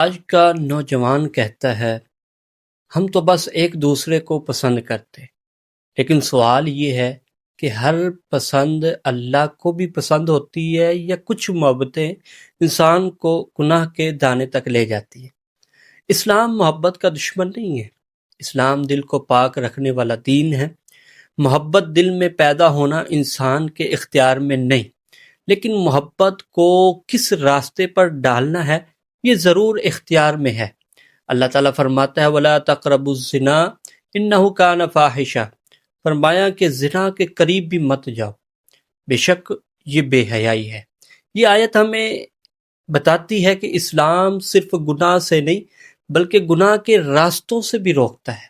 آج کا نوجوان کہتا ہے ہم تو بس ایک دوسرے کو پسند کرتے، لیکن سوال یہ ہے کہ ہر پسند اللہ کو بھی پسند ہوتی ہے یا کچھ محبتیں انسان کو گناہ کے دانے تک لے جاتی ہیں۔ اسلام محبت کا دشمن نہیں ہے، اسلام دل کو پاک رکھنے والا دین ہے۔ محبت دل میں پیدا ہونا انسان کے اختیار میں نہیں، لیکن محبت کو کس راستے پر ڈالنا ہے یہ ضرور اختیار میں ہے۔ اللہ تعالیٰ فرماتا ہے وَلَا تَقْرَبُوا الزِّنَا إِنَّهُ كَانَ فَاحِشَةً، فرمایا کہ زنا کے قریب بھی مت جاؤ، بے شک یہ بے حیائی ہے۔ یہ آیت ہمیں بتاتی ہے کہ اسلام صرف گناہ سے نہیں بلکہ گناہ کے راستوں سے بھی روکتا ہے۔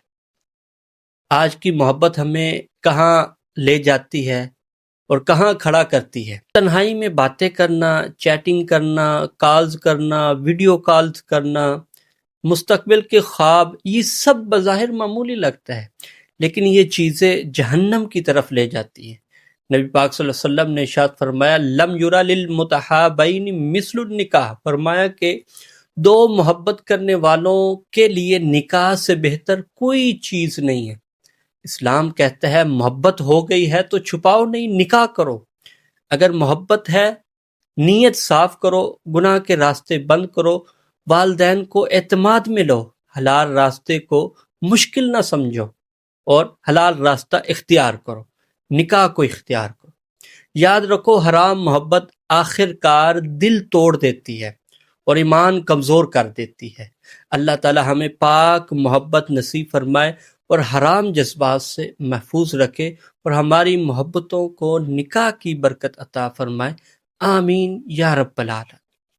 آج کی محبت ہمیں کہاں لے جاتی ہے اور کہاں کھڑا کرتی ہے؟ تنہائی میں باتیں کرنا، چیٹنگ کرنا، کالز کرنا، ویڈیو کالز کرنا، مستقبل کے خواب، یہ سب بظاہر معمولی لگتا ہے، لیکن یہ چیزیں جہنم کی طرف لے جاتی ہیں۔ نبی پاک صلی اللہ علیہ وسلم نے ارشاد فرمایا لم یرا للمتحابین مثل النکاح، فرمایا کہ دو محبت کرنے والوں کے لیے نکاح سے بہتر کوئی چیز نہیں ہے۔ اسلام کہتا ہے محبت ہو گئی ہے تو چھپاؤ نہیں، نکاح کرو۔ اگر محبت ہے نیت صاف کرو، گناہ کے راستے بند کرو، والدین کو اعتماد میں لو، حلال راستے کو مشکل نہ سمجھو اور حلال راستہ اختیار کرو، نکاح کو اختیار کرو۔ یاد رکھو حرام محبت آخر کار دل توڑ دیتی ہے اور ایمان کمزور کر دیتی ہے۔ اللہ تعالی ہمیں پاک محبت نصیب فرمائے اور حرام جذبات سے محفوظ رکھے اور ہماری محبتوں کو نکاح کی برکت عطا فرمائے، آمین یا رب العالمین۔